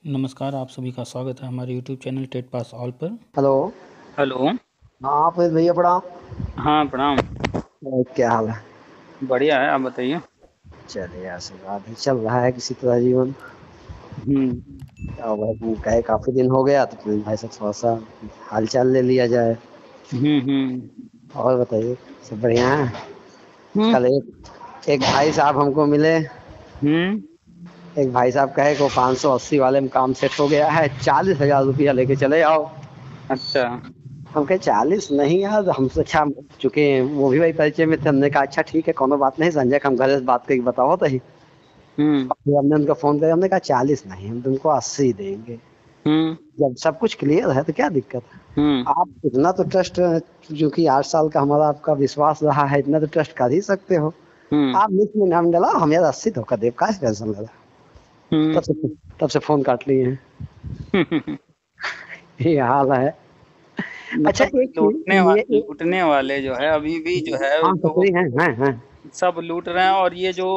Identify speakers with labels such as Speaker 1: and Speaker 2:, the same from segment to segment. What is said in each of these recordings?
Speaker 1: नमस्कार, आप सभी का स्वागत है हमारे YouTube channel TET pass all पर।
Speaker 2: हेलो।
Speaker 1: हेलो।
Speaker 2: हाँ फिर भैया प्रणाम।
Speaker 1: हाँ, प्रणाम।
Speaker 2: क्या हाल है?
Speaker 1: बढ़िया है, आप बताइए।
Speaker 2: चलिए आशीर्वाद है, चल रहा है किसी तरह जीवन।
Speaker 1: हम्म।
Speaker 2: क्या भाई कहे काफी दिन हो गया तो फिर भाई से थोड़ा सा हाल चाल ले लिया जाए।
Speaker 1: हम्म।
Speaker 2: और बताइए, सब बढ़िया है?
Speaker 1: हम्म।
Speaker 2: कल एक भाई साहब हमको मिले।
Speaker 1: हम्म।
Speaker 2: एक भाई साहब कहे को 580 वाले में काम सेट हो गया है, 40,000 रुपया लेके चले आओ।
Speaker 1: अच्छा।
Speaker 2: हम कहे 40 नहीं यार, हमसे अच्छा चुके हैं, वो भी वही परिचय में थे। हमने कहा अच्छा ठीक है, कोनो बात नहीं, संजय हम घर से बात करके बताओ तो ही।
Speaker 1: हम्म।
Speaker 2: फिर हमने उनको फोन किया, हमने कहा 40 नहीं, हम तुमको 80 देंगे।
Speaker 1: हम्म।
Speaker 2: जब सब कुछ क्लियर है तो क्या दिक्कत है?
Speaker 1: हम्म।
Speaker 2: आप इतना तो ट्रस्ट, जो कि 8 साल का हमारा आपका विश्वास रहा है, इतना तो ट्रस्ट कर ही सकते हो।
Speaker 1: हम्म।
Speaker 2: आप लिस्ट में नाम डाला, हम यार 80 धोखा देव का टेंशन ले रहा।
Speaker 1: हम्म।
Speaker 2: तब से तब से फोन काट लिए हैं।
Speaker 1: हम्म।
Speaker 2: ये हाल है। अच्छा
Speaker 1: मतलब
Speaker 2: एक चीज ये
Speaker 1: लूटने वाले जो है अभी भी जो है
Speaker 2: हाँ
Speaker 1: लोगों
Speaker 2: सही है, हैं।
Speaker 1: सब लूट रहे हैं, और ये जो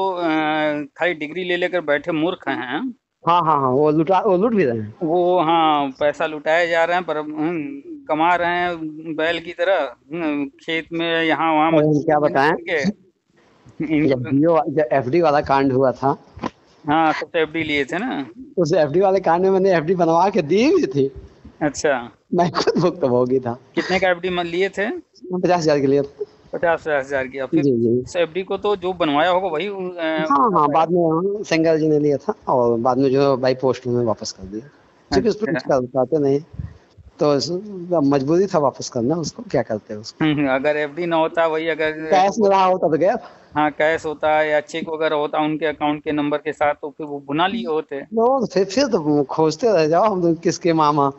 Speaker 1: खाली डिग्री ले लेकर बैठे मूर्ख हैं,
Speaker 2: हाँ वो लूट भी रहे हैं।
Speaker 1: वो हाँ पैसा लुटाए जा रहे हैं, पर कमा रहे हैं बैल की तरह, खेत में यहाँ वहाँ
Speaker 2: और हम क्या
Speaker 1: मजदूरी
Speaker 2: बताएं,
Speaker 1: करके
Speaker 2: जब
Speaker 1: इनको।
Speaker 2: जब एफडी वाला कांड हुआ था,
Speaker 1: हाँ, तब तो एफडी लिए थे ना।
Speaker 2: उस एफडी वाले कांड में मैंने एफडी बनवा के दी हुई थी।
Speaker 1: अच्छा।
Speaker 2: मैं खुद भुक्तभोगी था।
Speaker 1: कितने का एफडी लिए थे?
Speaker 2: 50,000 के लिए।
Speaker 1: 50,000 की? और फिर
Speaker 2: जी जी।
Speaker 1: उस एफडी को तो जो बनवाया होगा वही
Speaker 2: हाँ
Speaker 1: उठा
Speaker 2: हाँ,
Speaker 1: पाएगा।
Speaker 2: बाद में सेंगर जी ने लिया था और बाद में जो बाई पोस्ट में वापस कर दिया। क्योंकि उस पर कुछ
Speaker 1: अच्छा।
Speaker 2: कर पाते नहीं, तो मजबूरी था वापस करना, उसको क्या करते उसको।
Speaker 1: अगर एफडी ना होता, वही अगर
Speaker 2: कैश में रहा होता तो गया।
Speaker 1: हाँ कैश होता या चेक वगैरह होता उनके अकाउंट के नंबर के साथ, तो फिर वो भुना लिए होते।
Speaker 2: तो फिर तो खोजते रह जाओ, हम लोग किसके मामा।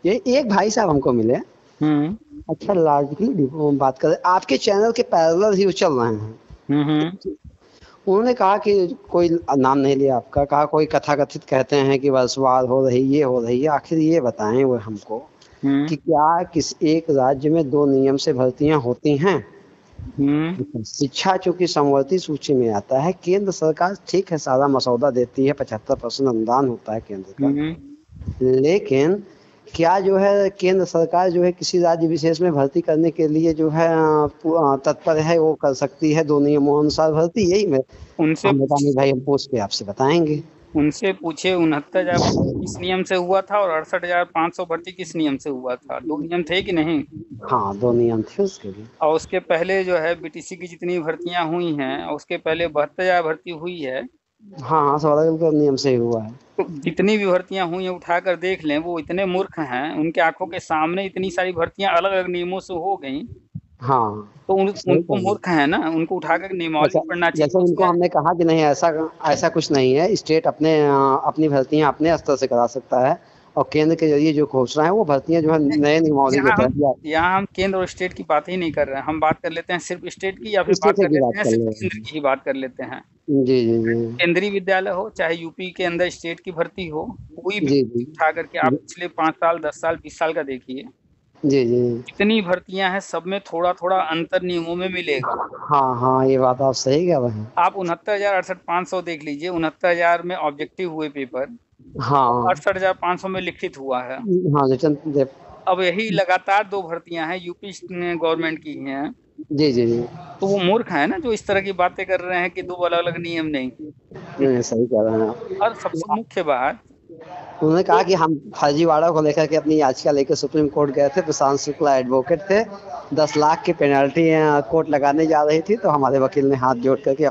Speaker 2: ये एक भाई साहब हमको मिले।
Speaker 1: हम्म।
Speaker 2: अच्छा लार्जली बात करें, आपके चैनल के पैरेलल ही वो चल रहे हैं।
Speaker 1: हम्म।
Speaker 2: उन्होंने कहा कि कोई नाम नहीं लिया आपका, कहा कोई कथाकथित कहते हैं कि वर्षवार हो रही, ये हो रही है। आखिर ये बताएं वो हमको
Speaker 1: हम्म।
Speaker 2: कि क्या किस एक राज्य में दो नियम से भर्तियां होती हैं?
Speaker 1: हम्म।
Speaker 2: शिक्षा चूंकि समवर्ती सूची में आता है, केंद्र सरकार ठीक है सारा मसौदा देती है, 75% अनुदान होता है केंद्र का।
Speaker 1: हम्म।
Speaker 2: लेकिन क्या जो है केंद्र सरकार जो है किसी राज्य विशेष में भर्ती करने के लिए जो है तत्पर है, वो कर सकती है दो नियमों अनुसार भर्ती, यही मैं।
Speaker 1: उनसे
Speaker 2: हम बता नहीं भाई, हम पूछ के आपसे बताएंगे।
Speaker 1: उनसे पूछे 69,000 भर्ती किस नियम से हुआ था और 68,500 भर्ती किस नियम से हुआ था, दो नियम थे कि नहीं?
Speaker 2: हाँ दो नियम थे उसके लिए।
Speaker 1: और उसके पहले जो है बीटीसी की जितनी भर्तियां हुई हैं, और उसके पहले 72,000 भर्ती हुई है।
Speaker 2: हाँ हाँ, सब अलग अलग नियम से ही हुआ है।
Speaker 1: तो जितनी भी भर्तियां हुई हैं उठा कर देख लें, वो इतने मूर्ख हैं, उनके आंखों के सामने इतनी सारी भर्तियां अलग अलग नियमों से हो गई।
Speaker 2: हाँ
Speaker 1: तो
Speaker 2: सही
Speaker 1: उनको
Speaker 2: कह रहे हैं।
Speaker 1: मूर्ख है ना, उनको उठाकर नियमावली
Speaker 2: अच्छा,
Speaker 1: पढ़ना
Speaker 2: जैसे
Speaker 1: चाहिए
Speaker 2: उनको
Speaker 1: उसमें।
Speaker 2: हमने कहा कि नहीं, ऐसा ऐसा कुछ नहीं है, स्टेट अपने अपनी भर्तियां अपने स्तर से करा सकता है, और केंद्र के जरिए जो घोषणा है वो भर्तियां जो है नए नियमावली के
Speaker 1: यहाँ हम
Speaker 2: तहत या
Speaker 1: यहाँ हम केंद्र और स्टेट की बात ही नहीं कर रहे हैं, हम बात कर लेते हैं सिर्फ स्टेट की, या फिर बात
Speaker 2: स्टेट
Speaker 1: कर
Speaker 2: की
Speaker 1: लेते
Speaker 2: बात
Speaker 1: हैं
Speaker 2: कर
Speaker 1: सिर्फ
Speaker 2: ले रहे
Speaker 1: केंद्र
Speaker 2: हैं।
Speaker 1: की ही बात कर लेते हैं।
Speaker 2: जी जी जी।
Speaker 1: केंद्रीय विद्यालय हो चाहे यूपी के अंदर स्टेट की भर्ती हो, कोई भी
Speaker 2: जी जी।
Speaker 1: भर्ती उठा करके आप
Speaker 2: जी
Speaker 1: पिछले 5 साल 10 साल 20 साल का देखिए,
Speaker 2: जी जी।
Speaker 1: जितनी भर्तियां हैं सब में थोड़ा थोड़ा अंतर नियमों में मिलेगा।
Speaker 2: हाँ हाँ, ये बात आप सही कह रहे हैं।
Speaker 1: आप 69,000 68,500 देख लीजिए, 69,000 में ऑब्जेक्टिव हुए पेपर, और
Speaker 2: हाँ
Speaker 1: 68,500 में लिखित हुआ है।
Speaker 2: हाँ रिटर्न दे।
Speaker 1: अब यही लगातार दो भर्तियां हैं यूपी गवर्नमेंट की हैं।
Speaker 2: जी जी जी।
Speaker 1: तो वो मूर्ख है ना जो इस तरह की बातें कर रहे हैं कि दो अलग अलग नियम नहीं।
Speaker 2: सही कह रहे हैं आप।
Speaker 1: और सबसे मुख्य बात,
Speaker 2: उन्होंने कहा कि हम फर्जीवाड़ा को लेकर के अपनी याचिका लेकर सुप्रीम कोर्ट गए थे, प्रशांत शुक्ला एडवोकेट थे। 10 लाख की पेनल्टी कोर्ट लगाने जा रही थी, तो हमारे वकील ने हाथ जोड़ करके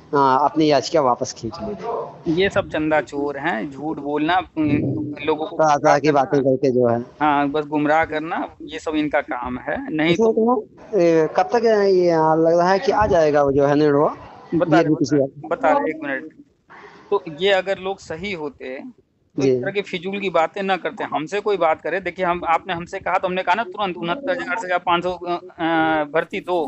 Speaker 2: अपनी याचिका वापस खींच ली थी।
Speaker 1: ये सब चंदा चोर हैं, झूठ बोलना, लोगों को
Speaker 2: तरह
Speaker 1: गुमराह
Speaker 2: तरह की बातें
Speaker 1: करना।
Speaker 2: करके जो है।
Speaker 1: हाँ, बस गुमराह करना, ये सब इनका काम है, नहीं
Speaker 2: इसमें
Speaker 1: तो।
Speaker 2: तो कब तक ये लग रहा है कि आ जाएगा वो जो है निर्णय
Speaker 1: बता रहे
Speaker 2: बीएडीपीसी
Speaker 1: बता
Speaker 2: का?
Speaker 1: रहे 1 मिनट। तो ये अगर लोग सही होते तो इस
Speaker 2: जी
Speaker 1: तरह की फिजूल की बातें ना करते, हमसे कोई बात करे। देखिए, हम आपने हमसे कहा तो हमने कहा ना तुरंत 69,000 से 500 भर्ती दो।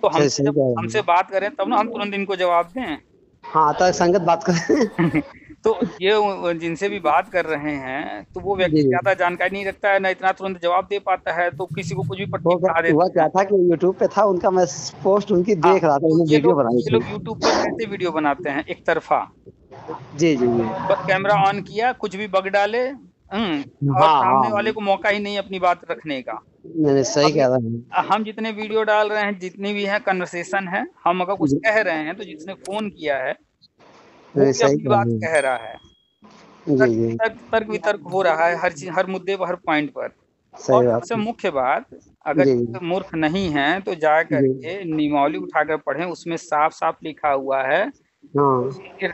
Speaker 1: तो
Speaker 2: सही
Speaker 1: हमसे
Speaker 2: सही
Speaker 1: जब
Speaker 2: कह रहे
Speaker 1: हमसे
Speaker 2: हैं।
Speaker 1: बात करें तब ना हम तुरंत इनको जवाब दें।
Speaker 2: हाँ तर्क संगत बात करें।
Speaker 1: तो ये जिनसे भी बात कर रहे हैं, तो वो व्यक्ति
Speaker 2: जी
Speaker 1: ज्यादा जानकारी नहीं रखता है ना, इतना तुरंत जवाब दे पाता है, तो किसी को कुछ भी पट्टी पढ़ा
Speaker 2: हुआ
Speaker 1: देते
Speaker 2: क्या
Speaker 1: हैं।
Speaker 2: था कि यूट्यूब पे था उनका, मैं पोस्ट उनकी
Speaker 1: हाँ,
Speaker 2: देख रहा था,
Speaker 1: तो
Speaker 2: उन्होंने
Speaker 1: ये
Speaker 2: वीडियो
Speaker 1: लोग
Speaker 2: बनाई
Speaker 1: ये
Speaker 2: थी।
Speaker 1: लोग यूट्यूब पर कैसे वीडियो बनाते हैं, एक तरफा।
Speaker 2: जी जी जी।
Speaker 1: बस कैमरा ऑन किया, कुछ भी बग डाले, और
Speaker 2: हाँ
Speaker 1: सामने
Speaker 2: हाँ,
Speaker 1: वाले को मौका ही नहीं अपनी बात रखने का।
Speaker 2: मैंने सही
Speaker 1: अभी
Speaker 2: कह रहा हूँ।
Speaker 1: हम जितने वीडियो डाल रहे हैं, जितनी भी है कन्वर्सेशन है, हम अगर कुछ
Speaker 2: जी
Speaker 1: कह रहे हैं तो जिसने फोन किया है वो
Speaker 2: मैंने
Speaker 1: भी
Speaker 2: सही
Speaker 1: अपनी
Speaker 2: कह
Speaker 1: बात
Speaker 2: रहा हूँ।
Speaker 1: कह रहा है।
Speaker 2: जी जी,
Speaker 1: तर्क वितर्क हो रहा है, हर चीज, हर मुद्दे पर, हर पॉइंट पर। और
Speaker 2: सही बात
Speaker 1: सबसे
Speaker 2: है।
Speaker 1: मुख्य बात, अगर
Speaker 2: जी
Speaker 1: ये मूर्ख नहीं है तो जा
Speaker 2: जी,
Speaker 1: करके नियमावली उठाकर पढ़ें, उसमें साफ साफ लिखा हुआ है
Speaker 2: हाँ
Speaker 1: कि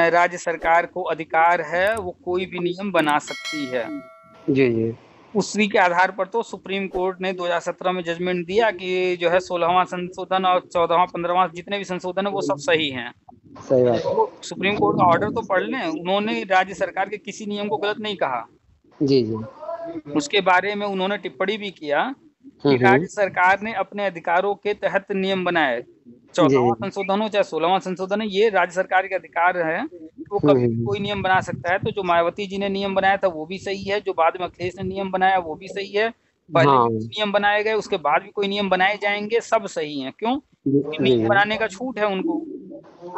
Speaker 1: राज्य सरकार को अधिकार है, वो कोई भी नियम बना सकती है।
Speaker 2: जी जी,
Speaker 1: उसी के आधार पर तो सुप्रीम कोर्ट ने 2017 में जजमेंट दिया कि जो है 16वां संशोधन और 14वां 15वां जितने भी संशोधन है वो सब सही हैं।
Speaker 2: सही बात है।
Speaker 1: वो सुप्रीम कोर्ट का ऑर्डर तो पढ़ लें, उन्होंने राज्य सरकार के किसी नियम को गलत नहीं कहा।
Speaker 2: जी जी,
Speaker 1: उसके बारे में उन्होंने टिप्पणी भी किया कि राज्य सरकार ने अपने अधिकारों के तहत नियम बनाए।
Speaker 2: जी
Speaker 1: 14वां
Speaker 2: जी,
Speaker 1: संशोधन हो चाहे 16वां संशोधन है, ये राज्य सरकार के अधिकार है कि वो कभी भी कोई नियम बना सकता है। तो जो मायावती जी ने नियम बनाया था वो भी सही है, जो बाद में अखिलेश ने नियम बनाया वो भी सही है, पहले भी
Speaker 2: हाँ
Speaker 1: कुछ नियम बनाए गए, उसके बाद भी कोई नियम बनाए जाएंगे, सब सही हैं। क्यों?
Speaker 2: जी
Speaker 1: क्योंकि
Speaker 2: जी
Speaker 1: नियम
Speaker 2: जी,
Speaker 1: बनाने का छूट है उनको।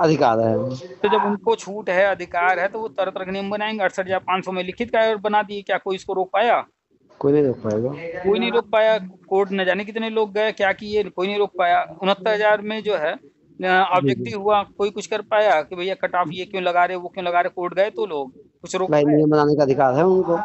Speaker 2: अधिकार है।
Speaker 1: तो जब उनको छूट है, अधिकार है, तो वो तरह तरह के नियम बनाएंगे। 68,500 में लिखित का बना दिए, क्या कोई इसको रोक पाया?
Speaker 2: कोई नहीं रोक पाएगा।
Speaker 1: कोई नहीं रोक पाया। कोर्ट न जाने कितने लोग गए, क्या किए, कोई नहीं रोक पाया। 69,000 में जो है
Speaker 2: जी जी,
Speaker 1: ऑब्जेक्टिव हुआ, कोई कुछ कर पाया कि भैया कट ऑफ ये क्यों लगा रहे, वो क्यों लगा रहे? कोर्ट गए तो लोग कुछ रोक
Speaker 2: भाई
Speaker 1: पाए?
Speaker 2: नियम बनाने का अधिकार है उनको।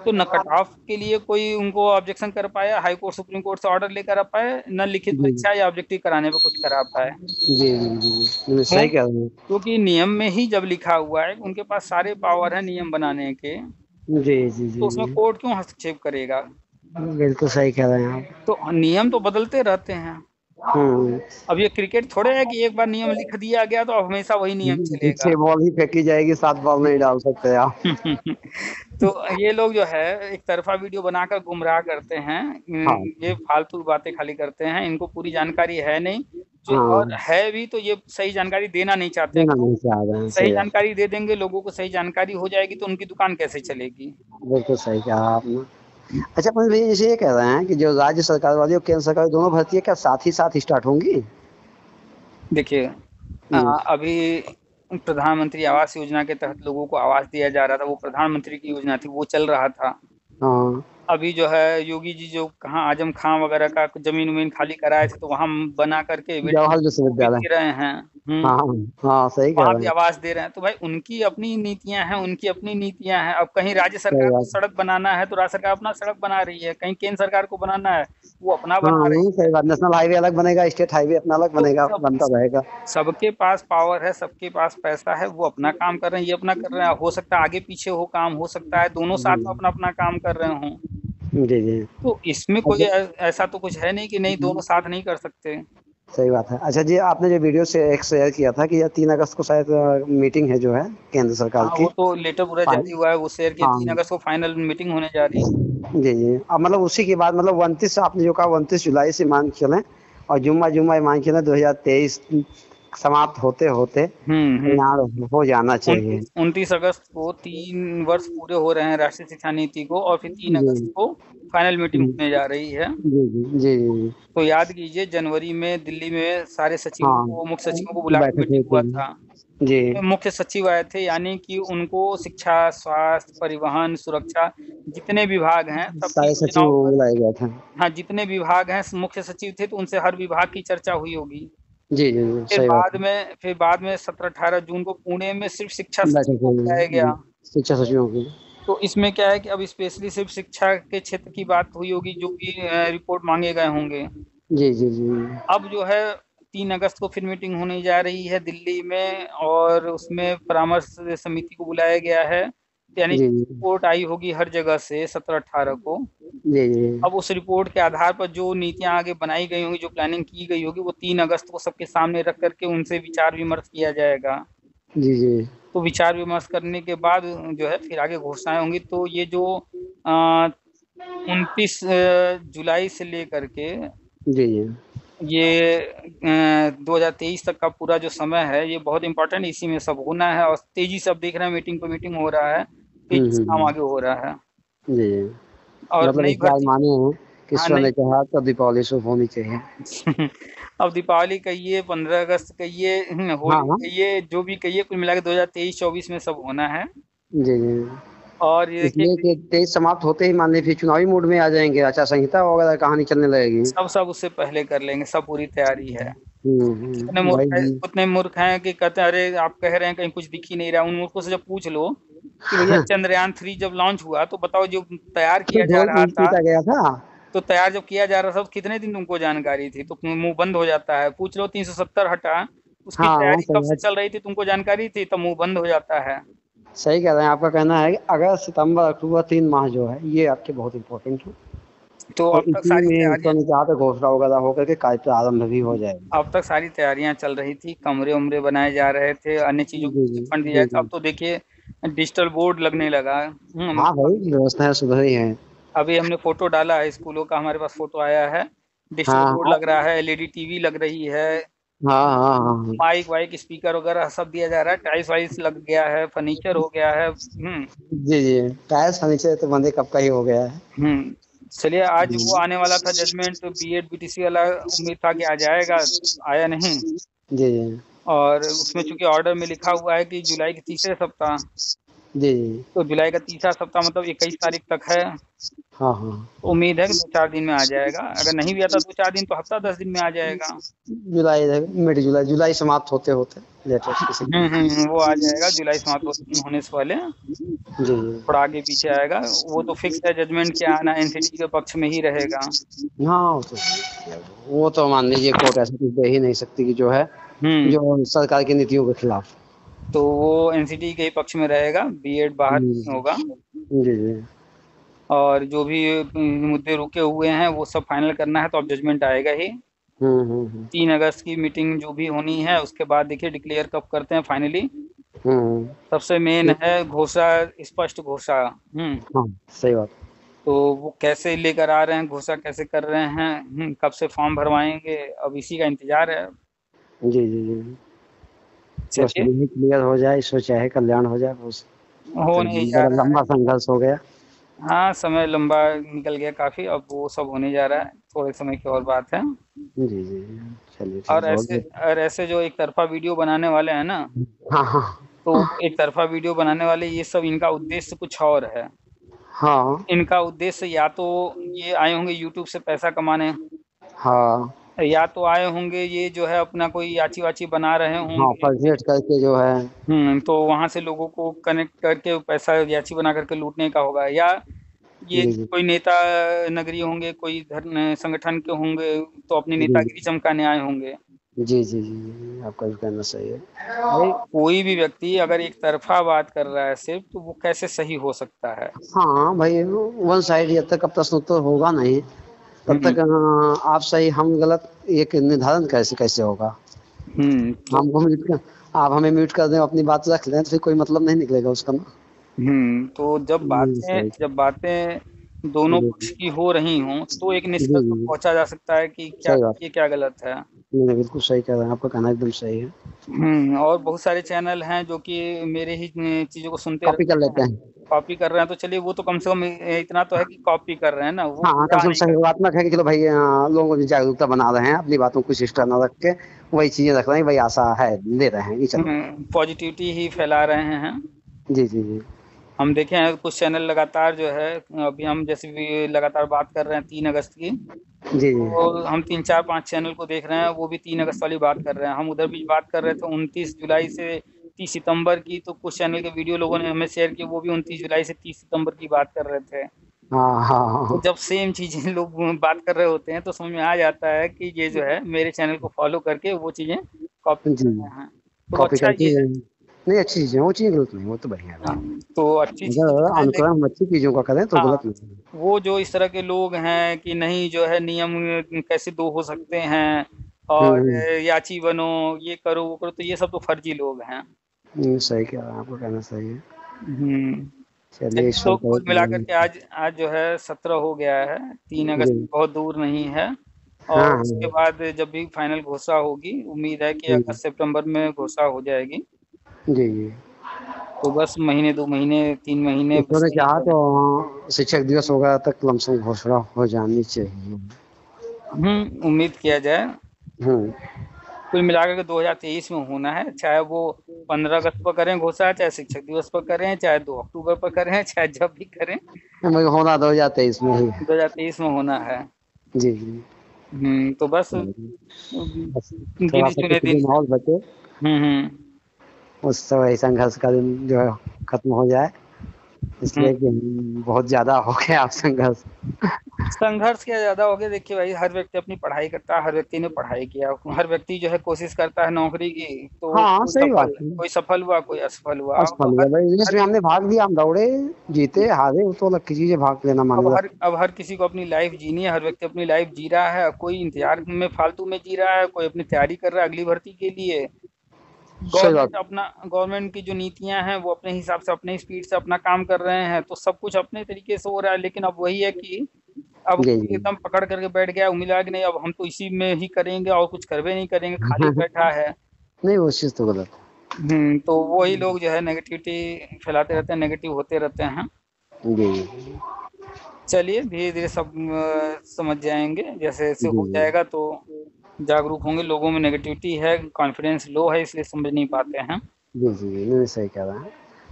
Speaker 1: तो न कट ऑफ के लिए कोई उनको ऑब्जेक्शन कर पाया, हाई कोर्ट सुप्रीम कोर्ट से ऑर्डर लेकर आ पाए, न लिखित
Speaker 2: जी
Speaker 1: परीक्षा या ऑब्जेक्टिव कराने पे कुछ करा पाए।
Speaker 2: जी जी जी जी, मैं
Speaker 1: क्यों?
Speaker 2: सही कह रहा हूँ।
Speaker 1: क्योंकि नियम में ही जब लिखा हुआ है कि उनके पास सारे पावर है नियम बनाने के,
Speaker 2: जी जी
Speaker 1: तो
Speaker 2: जी
Speaker 1: उसमें
Speaker 2: जी,
Speaker 1: कोर्ट क्यों हस्तक्षेप करेगा?
Speaker 2: बिल्कुल सही कह रहे हैं आप।
Speaker 1: तो नियम तो बदलते रहते हैं।
Speaker 2: हम्म,
Speaker 1: अब ये क्रिकेट थोड़े है कि एक बार नियम लिख दिया गया तो अब हमेशा वही नियम चलेगा।
Speaker 2: 6 बॉल ही फेंकी जाएगी, 7 बॉल नहीं डाल सकते आप।
Speaker 1: तो ये लोग जो है एक तरफा वीडियो बनाकर गुमराह करते हैं।
Speaker 2: हाँ
Speaker 1: ये फालतू बातें खाली करते हैं, इनको पूरी जानकारी है नहीं। जो और
Speaker 2: हाँ,
Speaker 1: है भी तो ये सही जानकारी देना नहीं चाहते हैं।
Speaker 2: देना
Speaker 1: क्यों?
Speaker 2: नहीं चाह रहे हैं,
Speaker 1: सही
Speaker 2: सही बात।
Speaker 1: जानकारी दे देंगे, लोगों को सही जानकारी हो जाएगी तो उनकी दुकान कैसे चलेगी?
Speaker 2: बिल्कुल सही कहा आपने। अच्छा पंडित भैया, जैसे ये कह रहे हैं कि जो राज्य सरकार वाली और केंद्र सरकार दोनों भर्ती है क्या साथ ही साथ स्टार्ट होंगी?
Speaker 1: देखिए,
Speaker 2: हम्म,
Speaker 1: अभी प्रधानमंत्री आवास योजना के तहत लोगों को आवास दिया जा रहा था, वो प्रधानमंत्री की योजना थी, वो चल रहा था।
Speaker 2: हाँ,
Speaker 1: अभी जो है योगी जी जो कहाँ आजम खां वगैरह का जमीन वमीन खाली कराए थे, तो वहां बना करके बिल्डिंग
Speaker 2: जवाहर
Speaker 1: वो भी
Speaker 2: विश्वविद्यालय।
Speaker 1: दे रहे हैं।
Speaker 2: हाँ हाँ, सही कह
Speaker 1: वहां
Speaker 2: रहे
Speaker 1: भी
Speaker 2: हैं।
Speaker 1: आवास दे रहे हैं। तो भाई उनकी अपनी नीतियां हैं, उनकी अपनी नीतियां हैं। अब कहीं राज्य
Speaker 2: सही
Speaker 1: सरकार को
Speaker 2: बात।
Speaker 1: सड़क बनाना है तो राज्य सरकार अपना सड़क बना रही है, कहीं केंद्र सरकार को बनाना है वो अपना
Speaker 2: हाँ
Speaker 1: बना रही
Speaker 2: सही
Speaker 1: है।
Speaker 2: बात, नेशनल हाईवे अलग बनेगा, स्टेट हाईवे अपना अलग
Speaker 1: तो
Speaker 2: बनेगा,
Speaker 1: सब
Speaker 2: बनता रहेगा।
Speaker 1: सबके पास पावर है, सबके पास पैसा है, वो अपना काम कर रहे हैं, ये अपना कर रहे हैं। हो सकता है आगे पीछे हो काम, हो सकता है दोनों
Speaker 2: जी
Speaker 1: साथ में अपना अपना काम कर रहे हों।
Speaker 2: जी जी।
Speaker 1: तो इसमें कोई
Speaker 2: अच्छा,
Speaker 1: ऐसा तो कुछ है नहीं कि नहीं दोनों साथ नहीं कर सकते।
Speaker 2: सही बात है। अच्छा जी, आपने जो वीडियो से एक शेयर किया था कि यह 3 अगस्त को शायद मीटिंग है जो है केंद्र सरकार
Speaker 1: हाँ,
Speaker 2: की।
Speaker 1: वो तो लेटर पूरा
Speaker 2: हाँ
Speaker 1: जारी हुआ है, वो शेयर किया,
Speaker 2: हाँ,
Speaker 1: 3 अगस्त को फाइनल मीटिंग होने जा रही है।
Speaker 2: जी जी। अब मतलब उसी के बाद मतलब 29, आपने जो कहा 29 जुलाई से मान के चलें, और जुम्मा जुम्मा मान के चलें 2023 समाप्त होते होते
Speaker 1: हम्म।
Speaker 2: तैयार हो जाना चाहिए।
Speaker 1: 29 अगस्त को 3 वर्ष पूरे हो रहे हैं राष्ट्रीय शिक्षा नीति को, और फिर तीन
Speaker 2: जी
Speaker 1: अगस्त को फाइनल मीटिंग
Speaker 2: जी
Speaker 1: होने जा रही है।
Speaker 2: जी जी जी जी,
Speaker 1: तो याद कीजिए, जनवरी में दिल्ली में सारे सचिवों
Speaker 2: हाँ,
Speaker 1: को, मुख्य सचिवों को बुलाकर
Speaker 2: बैठक हुई
Speaker 1: मीटिंग हुआ
Speaker 2: थी।
Speaker 1: था।
Speaker 2: जी,
Speaker 1: उसमें मुख्य सचिव आए थे, यानी कि उनको शिक्षा, स्वास्थ्य, परिवहन, सुरक्षा, जितने विभाग हैं सबकी
Speaker 2: सारे सचिव
Speaker 1: योजनाओं पर।
Speaker 2: बुलाए गए थे।
Speaker 1: हाँ, जितने विभाग हैं मुख्य सचिव थे, तो उनसे हर विभाग की चर्चा हुई होगी।
Speaker 2: जी जी जी, सही बात है।
Speaker 1: फिर बाद में 17-18 जून को पुणे में सिर्फ शिक्षा सचिव
Speaker 2: बैठक
Speaker 1: को
Speaker 2: हुई,
Speaker 1: बुलाया गया।
Speaker 2: शिक्षा सचिवों की।
Speaker 1: तो इसमें क्या है कि अब स्पेशली सिर्फ शिक्षा के क्षेत्र की बात हुई होगी, जो भी रिपोर्ट मांगे गए होंगे।
Speaker 2: जी जी जी
Speaker 1: अब जो है 3 अगस्त को फिर मीटिंग होने जा रही है दिल्ली में, और उसमें परामर्श समिति को बुलाया गया है। यानी
Speaker 2: जी जी
Speaker 1: रिपोर्ट आई होगी हर जगह से 17-18 को।
Speaker 2: जी जी
Speaker 1: अब उस रिपोर्ट के आधार पर जो नीतियां आगे बनाई गई होंगी, जो प्लानिंग की गई होगी, वो 3 अगस्त को सबके सामने रख करके उनसे विचार विमर्श किया जाएगा।
Speaker 2: जी जी
Speaker 1: तो विचार विमर्श करने के बाद जो है फिर आगे घोषणाएं होंगी। तो ये जो 29 जुलाई से लेकर के
Speaker 2: जी जी,
Speaker 1: ये 2023 तक का पूरा जो समय है, ये बहुत इंपॉर्टेंट, इसी में सब होना है। और तेजी से अब देख रहे हैं मीटिंग पे मीटिंग हो रहा है, तेजी से काम
Speaker 2: हम्म,
Speaker 1: आगे हो रहा है।
Speaker 2: जी जी।
Speaker 1: और
Speaker 2: मतलब
Speaker 1: नई
Speaker 2: इस बार
Speaker 1: भर्ती।
Speaker 2: माने हैं कि
Speaker 1: हाँ,
Speaker 2: ईश्वर
Speaker 1: नई
Speaker 2: ने कहा तो दीपावली शुभ होनी चाहिए।
Speaker 1: अब दीपावली कहिए, 15 अगस्त कहिए,
Speaker 2: हाँ
Speaker 1: होली
Speaker 2: हाँ।
Speaker 1: कहिए, जो भी कहिए, कुल मिला के 2023-24 में सब होना है।
Speaker 2: जी जी।
Speaker 1: और ये
Speaker 2: इसलिए
Speaker 1: देखिए,
Speaker 2: कि तेज समाप्त होते ही मान लीजिए फिर चुनावी मूड में आ जाएंगे, आचार संहिता वगैरह कहानी चलने लगेगी।
Speaker 1: सब सब उससे पहले कर लेंगे, सब पूरी तैयारी है। कितने मूर्ख है,
Speaker 2: वही।
Speaker 1: कितने मूर्ख हैं कि कहते हैं अरे आप कह रहे हैं कहीं कुछ दिख ही नहीं रहा। उन मूर्खों से जब पूछ लो कि भैया चंद्रयान 3 जब लॉन्च हुआ तो बताओ, जो तैयार
Speaker 2: तो
Speaker 1: किया जा
Speaker 2: ढोल
Speaker 1: रहा था,
Speaker 2: पीटा गया था।
Speaker 1: तो तैयार जब किया जा रहा था तो कितने दिन तुमको जानकारी थी? तो मुंह बंद हो जाता है। पूछ लो 370 हटा, उसकी
Speaker 2: हाँ
Speaker 1: तैयारी
Speaker 2: सही
Speaker 1: कब से
Speaker 2: बात।
Speaker 1: चल रही थी, तुमको जानकारी थी, तब मुंह बंद हो जाता है।
Speaker 2: सही कह रहे हैं, आपका कहना है कि अगस्त सितंबर अक्टूबर 3 माह जो है ये आपके बहुत इंपॉर्टेंट है।
Speaker 1: तो
Speaker 2: और
Speaker 1: अब तक
Speaker 2: इसी
Speaker 1: सारी
Speaker 2: में
Speaker 1: तैयारियां,
Speaker 2: उसमें जहाँ पे घोषणा वगैरह होकर के कार्य प्रारंभ भी हो जाएगा।
Speaker 1: अब तक सारी तैयारियां चल रही थी, कमरे उमरे बनाए जा रहे थे, अन्य चीजों
Speaker 2: जी
Speaker 1: को
Speaker 2: जी।
Speaker 1: फंड दिया
Speaker 2: जी
Speaker 1: जाए।
Speaker 2: जी।
Speaker 1: अब तो देखिए डिजिटल बोर्ड लगने लगा।
Speaker 2: हाँ भाई, व्यवस्थाएं सुधर रही हैं।
Speaker 1: अभी हमने फोटो डाला है स्कूलों का, हमारे पास फोटो आया है। डिजिटल
Speaker 2: हाँ
Speaker 1: बोर्ड
Speaker 2: हाँ
Speaker 1: लग रहा है, एलईडी टीवी लग रही है,
Speaker 2: हाँ हाँ हाँ।
Speaker 1: माइक वाइक स्पीकर वगैरह सब दिया जा रहा है, टाइल्स वाइल्स लग गया है, फर्नीचर हो गया है।
Speaker 2: जी जी। टायर फर्नीचर तो बंदे कब का ही हो गया है।
Speaker 1: चलिए, आज वो
Speaker 2: जी
Speaker 1: आने वाला था जजमेंट बीएड बीटीसी वाला, उम्मीद था कि आ जाएगा, आया नहीं।
Speaker 2: जी।
Speaker 1: और उसमें चूंकि ऑर्डर में लिखा हुआ है कि जुलाई के तीसरे सप्ताह,
Speaker 2: जी।
Speaker 1: तो जुलाई का तीसरा सप्ताह मतलब 21 तारीख तक है।
Speaker 2: हाँ हाँ।
Speaker 1: तो उम्मीद है कि 2-4 दिन में आ जाएगा, अगर नहीं भी आता 2-4 दिन तो हफ्ता 10 दिन में आ जाएगा।
Speaker 2: जुलाई, मिड जुलाई, जुलाई समाप्त होते होते लेटेस्ट किसी।
Speaker 1: वो आ जाएगा जुलाई समाप्त होने से पहले,
Speaker 2: जी जी।
Speaker 1: थोड़ा आगे पीछे आएगा। वो तो फिक्स है, जजमेंट के आना एनसीटी के पक्ष में ही रहेगा।
Speaker 2: हाँ वो तो मान लीजिए कोर्ट ऐसा कुछ दे ही नहीं सकती कि जो है,
Speaker 1: हम्म
Speaker 2: जो सरकार की नीतियों के खिलाफ।
Speaker 1: तो वो एनसीटी के ही पक्ष में रहेगा, बीएड बाहर नहीं होगा।
Speaker 2: जी जी।
Speaker 1: और जो भी मुद्दे रुके हुए हैं वो सब फाइनल करना है, तो अब जजमेंट आएगा ही।
Speaker 2: हम्म।
Speaker 1: 3 अगस्त की मीटिंग जो भी होनी है, उसके बाद देखिए डिक्लेयर कब करते हैं फाइनली।
Speaker 2: हम्म।
Speaker 1: सबसे मेन है घोषणा, स्पष्ट घोषणा।
Speaker 2: हाँ सही बात।
Speaker 1: तो वो कैसे लेकर आ रहे हैं, घोषणा कैसे कर रहे हैं, कब से फॉर्म भरवाएंगे, अब इसी का इंतजार है।
Speaker 2: जी जी जी। बस
Speaker 1: चलिए,
Speaker 2: यही क्लियर हो जाए, इससे चाहे कल्याण हो जाए बस।
Speaker 1: हो
Speaker 2: तो
Speaker 1: नहीं जा
Speaker 2: बड़ा
Speaker 1: रहा है।
Speaker 2: लंबा संघर्ष हो गया।
Speaker 1: हाँ, समय लंबा निकल गया काफी, अब वो सब होने जा रहा है, थोड़े समय की और बात है।
Speaker 2: जी जी जी। चलिए ठीक,
Speaker 1: और
Speaker 2: बहुत
Speaker 1: ऐसे,
Speaker 2: बहुत।
Speaker 1: और ऐसे जो एक तरफा वीडियो बनाने वाले हैं ना,
Speaker 2: हाँ हाँ
Speaker 1: तो एक तरफा वीडियो बनाने वाले, ये सब इनका उद्देश्य कुछ और है।
Speaker 2: हाँ
Speaker 1: इनका उद्देश्य या तो ये आए होंगे यूट्यूब से पैसा कमाने,
Speaker 2: हाँ
Speaker 1: या तो आए होंगे ये जो है अपना कोई याची वाची बना रहे
Speaker 2: हाँ,
Speaker 1: होंगे।
Speaker 2: फर्स्ट करके जो है।
Speaker 1: तो वहां से लोगों को कनेक्ट करके पैसा याची बना करके लूटने का होगा, या ये
Speaker 2: जी जी
Speaker 1: कोई नेता नगरी होंगे, कोई धर्म संगठन के होंगे, तो अपनी
Speaker 2: जी
Speaker 1: नेतागिरी चमकाने आए होंगे।
Speaker 2: जी जी जी जी, आपका भी कहना सही है।
Speaker 1: भाई कोई भी व्यक्ति अगर एक तरफा बात कर रहा है सिर्फ, तो वो कैसे सही हो सकता है?
Speaker 2: हाँ भाई, वन साइड जब तक अब प्रश्न उत्तर होगा नहीं तब
Speaker 1: हम्म
Speaker 2: तक आप सही हम गलत एक निर्धारण कैसे कैसे होगा।
Speaker 1: तो
Speaker 2: हमको म्यूट कर, आप हमें म्यूट कर दें, अपनी बात रख लें, तो फिर कोई मतलब नहीं निकलेगा उसका ना।
Speaker 1: तो
Speaker 2: सही।
Speaker 1: जब बातें दोनों
Speaker 2: जी
Speaker 1: पक्ष की हो रही हों, तो एक
Speaker 2: जी
Speaker 1: निष्कर्ष पर
Speaker 2: जी।
Speaker 1: पहुंचा जा सकता है कि क्या
Speaker 2: सही बात।
Speaker 1: सही है क्या गलत है।
Speaker 2: नहीं नहीं, बिल्कुल सही कह रहे हैं, आपका कहना एकदम सही है।
Speaker 1: और बहुत सारे चैनल हैं जो कि मेरे ही चीजों को सुनते
Speaker 2: कॉपी कर
Speaker 1: रहते
Speaker 2: लेते
Speaker 1: हैं,
Speaker 2: हैं।
Speaker 1: कॉपी कर रहे हैं। तो चलिए, वो तो कम से कम इतना तो है कि कॉपी कर रहे हैं ना, वो
Speaker 2: हाँ हाँ, कम
Speaker 1: गुमराह
Speaker 2: से कम
Speaker 1: नहीं कर
Speaker 2: सहयोगात्मक है कि चलो भाई लोगों को जागरूकता बना रहे हैं, अपनी बातों को शिष्ट न रख के वही चीजें रख रहे हैं, वही आशा है ले रहे हैं कि चलो।
Speaker 1: पॉजिटिविटी ही फैला रहे हैं।
Speaker 2: जी जी जी।
Speaker 1: हम देखे हैं कुछ चैनल लगातार जो है, अभी हम जैसे भी लगातार बात कर रहे हैं 3 अगस्त की,
Speaker 2: जी जी।
Speaker 1: तो हम 3-4-5 चैनल को देख रहे हैं, वो भी 3 अगस्त वाली बात कर रहे हैं। हम उधर भी बात कर रहे थे 29 जुलाई से 30 सितंबर की, तो कुछ चैनल के वीडियो लोगों ने हमें शेयर किए, वो भी 29 जुलाई से 30 सितंबर की बात कर रहे थे।
Speaker 2: हाँ हाँ
Speaker 1: तो
Speaker 2: हाँ।
Speaker 1: जब सेम चीजें लोग बात कर रहे होते हैं, तो समझ में आ जाता है कि ये जो है मेरे चैनल को फॉलो करके वो चीजें कॉपी कर
Speaker 2: जी।
Speaker 1: रहे हैं। तो
Speaker 2: कॉपी
Speaker 1: अच्छा
Speaker 2: करके।
Speaker 1: ये है।
Speaker 2: नहीं, अच्छी चीजें, वो चीजें गलत नहीं, वो तो बढ़िया है।
Speaker 1: तो अच्छी चीजें
Speaker 2: अगर
Speaker 1: हैं,
Speaker 2: अनुकरण
Speaker 1: लेकिन
Speaker 2: हम अच्छी चीजों का करें तो
Speaker 1: हाँ,
Speaker 2: गलत नहीं है।
Speaker 1: वो जो इस तरह के लोग हैं कि नहीं जो है नियम कैसे दो हो सकते हैं, और
Speaker 2: हम्म।
Speaker 1: याची बनो, ये करो वो करो, तो ये सब तो फर्जी लोग हैं।
Speaker 2: सही कह रहे हैं, आपको कहना सही है।
Speaker 1: हम्म
Speaker 2: चलिए
Speaker 1: चलिए,
Speaker 2: ईश्वर
Speaker 1: तो
Speaker 2: करे
Speaker 1: कुल मिलाकर
Speaker 2: कल्याण।
Speaker 1: के आज आज जो है 17 हो गया है, 3 अगस्त
Speaker 2: जी।
Speaker 1: बहुत दूर नहीं है।
Speaker 2: हाँ
Speaker 1: और उसके
Speaker 2: हाँ।
Speaker 1: बाद जब भी फाइनल घोषणा होगी, उम्मीद है कि
Speaker 2: जी
Speaker 1: अगस्त सितंबर में घोषणा हो जाएगी।
Speaker 2: जी जी।
Speaker 1: तो बस महीने 2 महीने 3 महीने
Speaker 2: ईश्वर
Speaker 1: बस
Speaker 2: ने
Speaker 1: यही
Speaker 2: चाहा
Speaker 1: है।
Speaker 2: तो शिक्षक दिवस वगैरह तक लमसम घोषणा हो जानी चाहिए।
Speaker 1: उम्मीद किया जाए।
Speaker 2: हम्म।
Speaker 1: कुल मिलाकर के 2023 में होना है, चाहे वो 15 अगस्त पर करें घोषणा, चाहे शिक्षक दिवस पर करें, चाहे 2 अक्टूबर पर करें, चाहे जब भी करें,
Speaker 2: मगर होना 2023 में ही है।
Speaker 1: 2023 में होना है।
Speaker 2: जी जी।
Speaker 1: तो बस
Speaker 2: बस थोड़ा
Speaker 1: गिने
Speaker 2: सा
Speaker 1: चुने
Speaker 2: कुछ
Speaker 1: दिन।
Speaker 2: दिन और बचे,
Speaker 1: हम्म
Speaker 2: उस समय संघर्ष का दिन जो है खत्म हो जाए,
Speaker 1: हम्म
Speaker 2: इसलिए कि बहुत ज्यादा हो गया आप संघर्ष।
Speaker 1: संघर्ष क्या ज्यादा हो गया, देखिए भाई, हर व्यक्ति अपनी पढ़ाई करता है, हर व्यक्ति ने पढ़ाई किया, हर व्यक्ति जो है कोशिश करता है नौकरी की, तो
Speaker 2: हाँ सही बात है।
Speaker 1: कोई सफल हुआ, कोई असफल हुआ।
Speaker 2: असफल हुआ भाई,
Speaker 1: हर
Speaker 2: इसमें हमने भाग लिया, हम दौड़े, जीते हारे, वो तो अलग की चीज है, भाग लेना मान लो।
Speaker 1: अब हर किसी को अपनी लाइफ जीनी है, हर व्यक्ति अपनी लाइफ जी रहा है, कोई इंतजार में फालतू में जी रहा है, कोई अपनी तैयारी कर रहा है अगली भर्ती के लिए।
Speaker 2: सही बात।
Speaker 1: गवर्नमेंट की जो नीतियां हैं वो अपने हिसाब से अपने स्पीड से अपना काम कर रहे हैं, तो सब कुछ अपने तरीके से हो रहा है, लेकिन अब वही है कि अब
Speaker 2: जी
Speaker 1: कोई
Speaker 2: जी।
Speaker 1: एकदम पकड़ करके बैठ गया, उम्मीद लगा कि नहीं अब हम तो इसी में ही करेंगे और कुछ करवे नहीं करेंगे, खाली बैठा है।
Speaker 2: नहीं वो चीज तो गलत
Speaker 1: तो वही लोग जो है नेगेटिविटी फैलाते रहते हैं, नेगेटिव होते रहते हैं।
Speaker 2: है। जी जी।
Speaker 1: चलिए धीरे धीरे सब समझ जाएंगे, जैसे जैसे
Speaker 2: जी
Speaker 1: हो जाएगा तो जागरूक होंगे। लोगों में नेगेटिविटी है, कॉन्फिडेंस लो है, इसलिए समझ नहीं पाते हैं।
Speaker 2: जी जी जी, नहीं सही कह रहे हैं।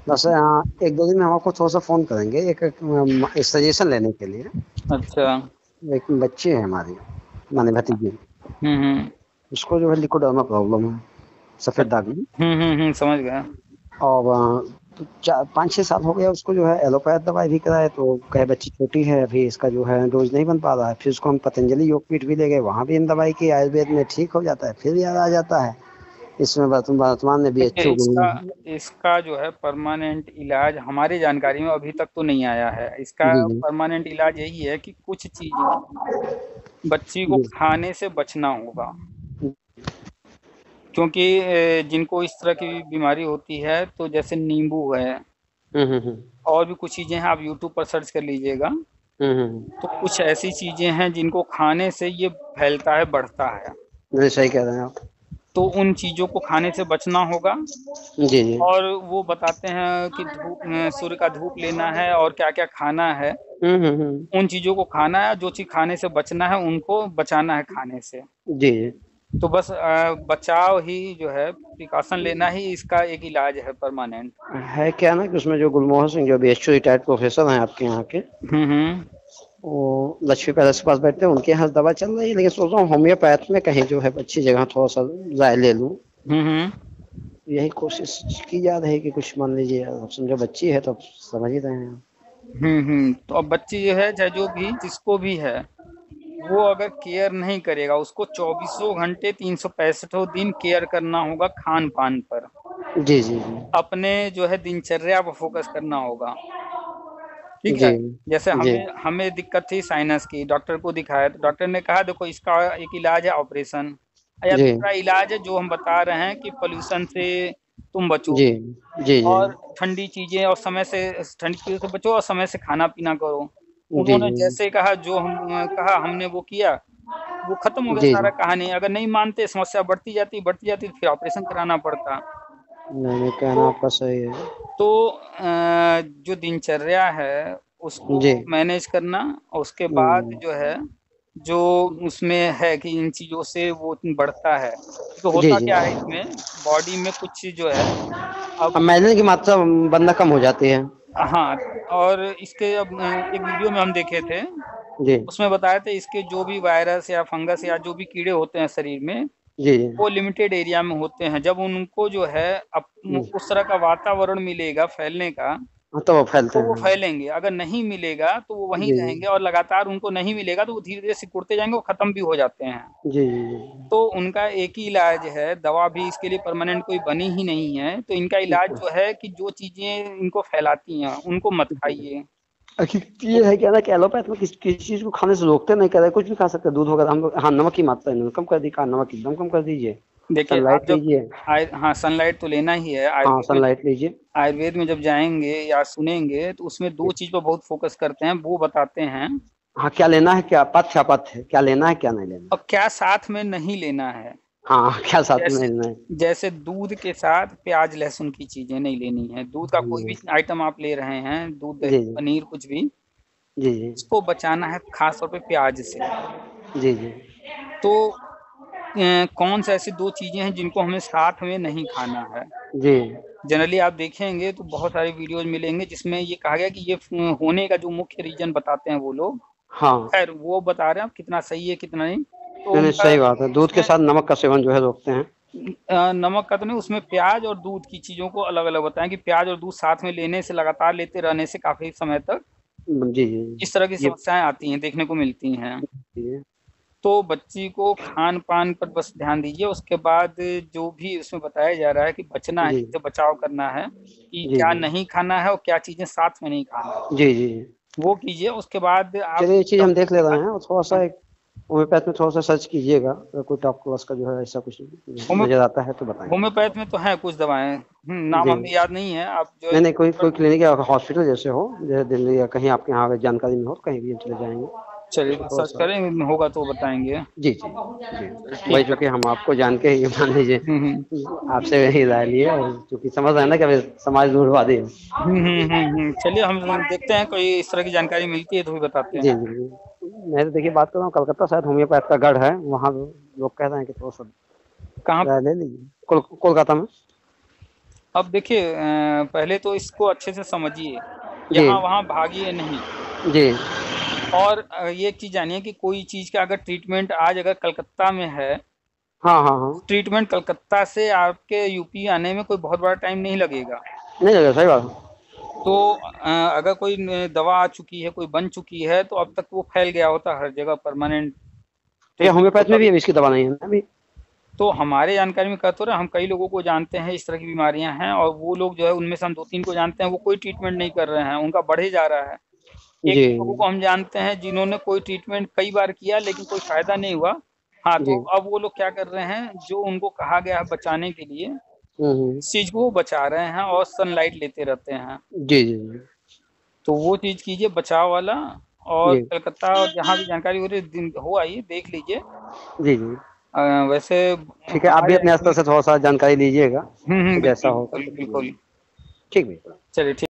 Speaker 2: बस हाँ, एक दो दिन में हम आपको थोड़ा सा फोन करेंगे, एक सजेशन लेने के लिए।
Speaker 1: अच्छा।
Speaker 2: एक बच्ची है हमारी, माने भतीजी,
Speaker 1: हम्म।
Speaker 2: उसको जो है लिकोडर्मा प्रॉब्लम है, सफेद दाग में।
Speaker 1: समझ गया।
Speaker 2: और तो 5-6 साल हो गया उसको, जो है एलोपैथ दवाई भी कराए, तो कहे बच्ची छोटी है अभी, इसका जो है डोज नहीं बन पा रहा है। फिर उसको हम पतंजलि योगपीठ भी ले गए, वहाँ भी हम दवाई की, आयुर्वेद में ठीक हो जाता है, फिर याद आ जाता है। इसमें वर्तमान में
Speaker 1: देखिए
Speaker 2: बीएचयू।
Speaker 1: इसका जो है परमानेंट इलाज हमारी जानकारी में अभी तक तो नहीं आया है। इसका
Speaker 2: जी जी।
Speaker 1: परमानेंट इलाज यही है कि कुछ चीजें बच्ची को
Speaker 2: जी।
Speaker 1: खाने से बचना होगा, क्योंकि जिनको इस तरह की बीमारी होती है, तो जैसे नींबू है
Speaker 2: हम्म।
Speaker 1: और भी कुछ चीजें हैं, आप यूट्यूब पर सर्च कर लीजिएगा, तो
Speaker 2: हम्म।
Speaker 1: कुछ ऐसी चीजें हैं जिनको खाने से ये फैलता है, बढ़ता है।
Speaker 2: नहीं सही कह रहे हैं आप।
Speaker 1: तो उन चीजों को खाने से बचना होगा।
Speaker 2: जी जी।
Speaker 1: और वो बताते हैं कि सूर्य का धूप लेना है और क्या क्या खाना है।
Speaker 2: हम्म।
Speaker 1: उन चीजों को खाना है, जो चीज खाने से बचना है उनको बचाना है खाने से।
Speaker 2: जी जी।
Speaker 1: तो बस बचाव ही जो है, प्रिकॉशन लेना ही इसका एक इलाज है परमानेंट।
Speaker 2: है क्या ना कि उसमें जो गुलमोहन सिंह जो बीएचयू रिटायर्ड प्रोफेसर हैं आपके यहाँ के,
Speaker 1: हम्म।
Speaker 2: वो लक्ष्मी पैलेस के पास बैठते हैं, उनके यहाँ दवा चल रही है, लेकिन सोच रहा हूँ होम्योपैथ में कहीं जो है अच्छी जगह थोड़ा सा राय ले लूँ।
Speaker 1: हम्म।
Speaker 2: यही कोशिश की जा रही है कि कुछ मान लीजिए, अब समझो बच्ची है तो अब समझ ही रहे हैं।
Speaker 1: तो अब बच्ची जो है, चाहे जो भी जिसको भी है, वो अगर केयर नहीं करेगा, उसको 24 घंटे 365 दिन केयर करना होगा खान पान पर।
Speaker 2: जी जी जी।
Speaker 1: अपने जो है दिनचर्या पर फोकस करना होगा। ठीक
Speaker 2: जी
Speaker 1: है। जैसे
Speaker 2: जी।
Speaker 1: हमें हमें दिक्कत थी साइनस की, डॉक्टर को दिखाया तो डॉक्टर ने कहा देखो इसका एक इलाज है ऑपरेशन, या
Speaker 2: जी
Speaker 1: दूसरा इलाज है जो हम बता रहे हैं कि पोल्यूशन से तुम बचो,
Speaker 2: जी। जी जी।
Speaker 1: और ठंडी चीजें और समय से, ठंडी चीजों से बचो और समय से खाना पीना करो।
Speaker 2: जी
Speaker 1: उन्होंने
Speaker 2: जी।
Speaker 1: जैसे कहा, जो हम कहा हमने वो किया, वो खत्म हो गया
Speaker 2: जी
Speaker 1: सारा
Speaker 2: जी।
Speaker 1: कहानी। अगर नहीं मानते, समस्या बढ़ती जाती फिर ऑपरेशन कराना पड़ता।
Speaker 2: नहीं नहीं, कहना
Speaker 1: तो
Speaker 2: आपका सही है।
Speaker 1: तो जो दिनचर्या है उसको
Speaker 2: जी
Speaker 1: मैनेज करना, और उसके बाद जो है, जो उसमें है कि इन चीज़ों से वो बढ़ता है, तो
Speaker 2: जी
Speaker 1: होता
Speaker 2: जी।
Speaker 1: क्या है इसमें, बॉडी में कुछ चीज़ जो है
Speaker 2: अब
Speaker 1: अब।
Speaker 2: मैंने की मात्रा बनना कम हो जाती है।
Speaker 1: हाँ, और इसके अब एक वीडियो में हम देखे थे,
Speaker 2: जी
Speaker 1: उसमें बताया था इसके जो भी वायरस या फंगस या जो भी कीड़े होते हैं शरीर में,
Speaker 2: जी जी।
Speaker 1: वो लिमिटेड एरिया में होते हैं। जब उनको जो है उस तरह का वातावरण मिलेगा फैलने का,
Speaker 2: हाँ, तो वो फैलते
Speaker 1: तो वो
Speaker 2: हैं।
Speaker 1: फैलेंगे। अगर नहीं मिलेगा तो वो वहीं
Speaker 2: जी जी।
Speaker 1: रहेंगे, और लगातार उनको नहीं मिलेगा तो वो धीरे धीरे सिकुड़ते जाएंगे और खत्म भी हो जाते हैं।
Speaker 2: जी जी जी।
Speaker 1: तो उनका एक ही इलाज है, दवा भी इसके लिए परमानेंट कोई बनी ही नहीं है, तो इनका इलाज जो है कि जो चीजें इनको फैलाती हैं उनको मत खाइए।
Speaker 2: ये है क्या ना कि एलोपैथ में किसी चीज को खाने से रोकते नहीं, कह रहे कुछ भी खा सकते हैं, दूध वगैरह हम लोग। हाँ, नमक की मात्रा इन्होंने कम कर दी, कहा नमक एकदम कम कर दीजिए,
Speaker 1: देखिए आप
Speaker 2: सनलाइट
Speaker 1: जब
Speaker 2: लीजिए।
Speaker 1: हाँ, सनलाइट तो लेना ही है।
Speaker 2: हाँ सनलाइट लीजिए।
Speaker 1: आयुर्वेद में जब जाएंगे या सुनेंगे तो उसमें दो चीज पर बहुत फोकस करते हैं, वो बताते हैं।
Speaker 2: हाँ, क्या लेना है, क्या पथ्य अपथ्य, क्या लेना है क्या नहीं लेना।
Speaker 1: और क्या साथ में नहीं लेना है।
Speaker 2: हाँ क्या साथ में
Speaker 1: जैसे
Speaker 2: लेना है।
Speaker 1: जैसे दूध के साथ प्याज लहसुन की चीजें नहीं लेनी है। दूध का कोई भी आइटम आप ले रहे हैं, दूध
Speaker 2: जी
Speaker 1: दही
Speaker 2: जी।
Speaker 1: पनीर कुछ भी,
Speaker 2: जी जी।
Speaker 1: इसको बचाना है खास तौर पे प्याज से।
Speaker 2: जी जी।
Speaker 1: तो कौन सी ऐसी 2 चीज़ें हैं जिनको हमें साथ में नहीं खाना है।
Speaker 2: जी।
Speaker 1: जनरली आप देखेंगे तो बहुत सारे वीडियोज़ मिलेंगे जिसमें ये कहा गया कि ये होने का जो मुख्य रीज़न बताते हैं वो लोग,
Speaker 2: हाँ।
Speaker 1: खैर वो बता रहे हैं अब कितना सही है कितना नहीं। तो
Speaker 2: नहीं, नहीं,
Speaker 1: उनका
Speaker 2: सही बात है। दूध के
Speaker 1: उसमें
Speaker 2: साथ नमक का सेवन जो है रोकते हैं।
Speaker 1: नमक का तो नहीं, उसमें प्याज और दूध की चीज़ों को अलग-अलग बताएँ कि प्याज और दूध साथ में लेने से, लगातार लेते रहने से काफ़ी समय तक
Speaker 2: जी, जी।
Speaker 1: इस तरह की
Speaker 2: ये
Speaker 1: समस्याएँ आती हैं, देखने को मिलती हैं।
Speaker 2: ये
Speaker 1: तो बच्ची को खान-पान पर बस ध्यान दीजिए, उसके बाद जो भी उसमें बताया जा रहा है कि बचना है,
Speaker 2: जी।
Speaker 1: इससे बचाव करना है, कि
Speaker 2: जी,
Speaker 1: क्या
Speaker 2: जी।
Speaker 1: नहीं खाना है और क्या चीज़ें साथ में नहीं खाना है,
Speaker 2: जी, जी, जी।
Speaker 1: वो कीजिए। उसके बाद आप
Speaker 2: चलिए ये चीज़ हम देख ले
Speaker 1: डॉक्टर के
Speaker 2: रहे
Speaker 1: पास
Speaker 2: हैं और थोड़ा-सा
Speaker 1: हाँ,
Speaker 2: एक होम्योपैथ में थोड़ा-सा सर्च कीजिएगा, अगर कोई टॉप क्लास का जो है ऐसा कुछ
Speaker 1: होम्यो
Speaker 2: नज़र आता है तो बताएँ।
Speaker 1: होम्योपैथ में तो हैं कुछ दवाएँ, नाम
Speaker 2: जी।
Speaker 1: हमें याद नहीं है, आप जो है
Speaker 2: नहीं, नहीं, कोई
Speaker 1: डॉक्टर
Speaker 2: कोई क्लिनिक या हॉस्पिटल जैसे हो, जैसे दिल्ली या कहीं आपके यहाँ अगर जानकारी में हो, तो कहीं भी हम चले जाएँगे।
Speaker 1: चलिए सर्च
Speaker 2: थोड़ा-सा
Speaker 1: करेंगे, होगा तो बताएँगे।
Speaker 2: जी, जी, जी। वही
Speaker 1: ठीक है।
Speaker 2: चूँकि हम आपको जान के ही मान लीजिए
Speaker 1: हुँ।
Speaker 2: आपसे ही राय लिए और चूँकि समझ रहे हैं ना कि अभी समाज दूरवादी है।
Speaker 1: चलिए हम देखते हैं कोई इस तरह की जानकारी मिलती है तो भी बताते
Speaker 2: जी,
Speaker 1: हैं।
Speaker 2: जी, जी। मैं तो देखिए बात कर रहा हूँ कलकत्ता शायद होम्योपैथ का गढ़ है, वहाँ लोग कह रहे हैं कि थोड़ा-सा
Speaker 1: कहाँ
Speaker 2: राय
Speaker 1: पे?
Speaker 2: ले लीजिए। कोलकाता में।
Speaker 1: अब देखिए पहले तो इसको अच्छे से समझिए,
Speaker 2: जी,
Speaker 1: यहाँ-वहाँ भागिए नहीं।
Speaker 2: जी।
Speaker 1: और ये एक चीज़ जानिए कि कोई चीज़ का अगर ट्रीटमेंट आज अगर कलकत्ता में है,
Speaker 2: हाँ, हाँ, हाँ।
Speaker 1: ट्रीटमेंट कलकत्ता से आपके यूपी आने में कोई बहुत बड़ा टाइम नहीं लगेगा।
Speaker 2: नहीं लगा सही बात है।
Speaker 1: तो अगर कोई दवा आ चुकी है, कोई बन चुकी है, तो अब तक वो फैल गया होता हर जगह परमानेंट
Speaker 2: भैया
Speaker 1: ट्रीटमेंट
Speaker 2: होम्योपैथ
Speaker 1: होता
Speaker 2: में भी
Speaker 1: भी।
Speaker 2: अब इसकी दवा नहीं है ना अभी?
Speaker 1: तो हमारे जानकारी में कह तो रहे हैं, हम कई लोगों को जानते हैं इस तरह की बीमारियां हैं और वो लोग जो है उनमें से हम 2-3 को जानते हैं वो कोई ट्रीटमेंट नहीं कर रहे हैं, उनका बढ़े जा रहा है।
Speaker 2: जी,
Speaker 1: 1-2 लोगों को हम जानते हैं जिन्होंने कोई ट्रीटमेंट कई बार किया लेकिन कोई फ़ायदा नहीं हुआ। हाँ,
Speaker 2: जी।
Speaker 1: तो अब वो लोग क्या कर रहे हैं, जो उनको कहा गया है बचाने के लिए,
Speaker 2: हुँ, हुँ।
Speaker 1: इस चीज़ को वो बचा रहे हैं और सनलाइट लेते रहते हैं।
Speaker 2: जी, जी, जी।
Speaker 1: तो वो चीज़ कीजिए बचाव वाला। और
Speaker 2: जी।
Speaker 1: कलकत्ता और जहाँ भी जानकारी हो रही है दिन हो आइए, देख लीजिए।
Speaker 2: जी, जी।
Speaker 1: वैसे
Speaker 2: ठीक है, आप भी
Speaker 1: हमारे
Speaker 2: अपने स्तर
Speaker 1: एक्चुअली
Speaker 2: से थोड़ा-सा जानकारी लीजिएगा, तो जैसा
Speaker 1: बिल्कुल,
Speaker 2: होगा
Speaker 1: बिल्कुल,
Speaker 2: तो
Speaker 1: बिल्कुल।
Speaker 2: ठीक भैया।
Speaker 1: चलिए ठीक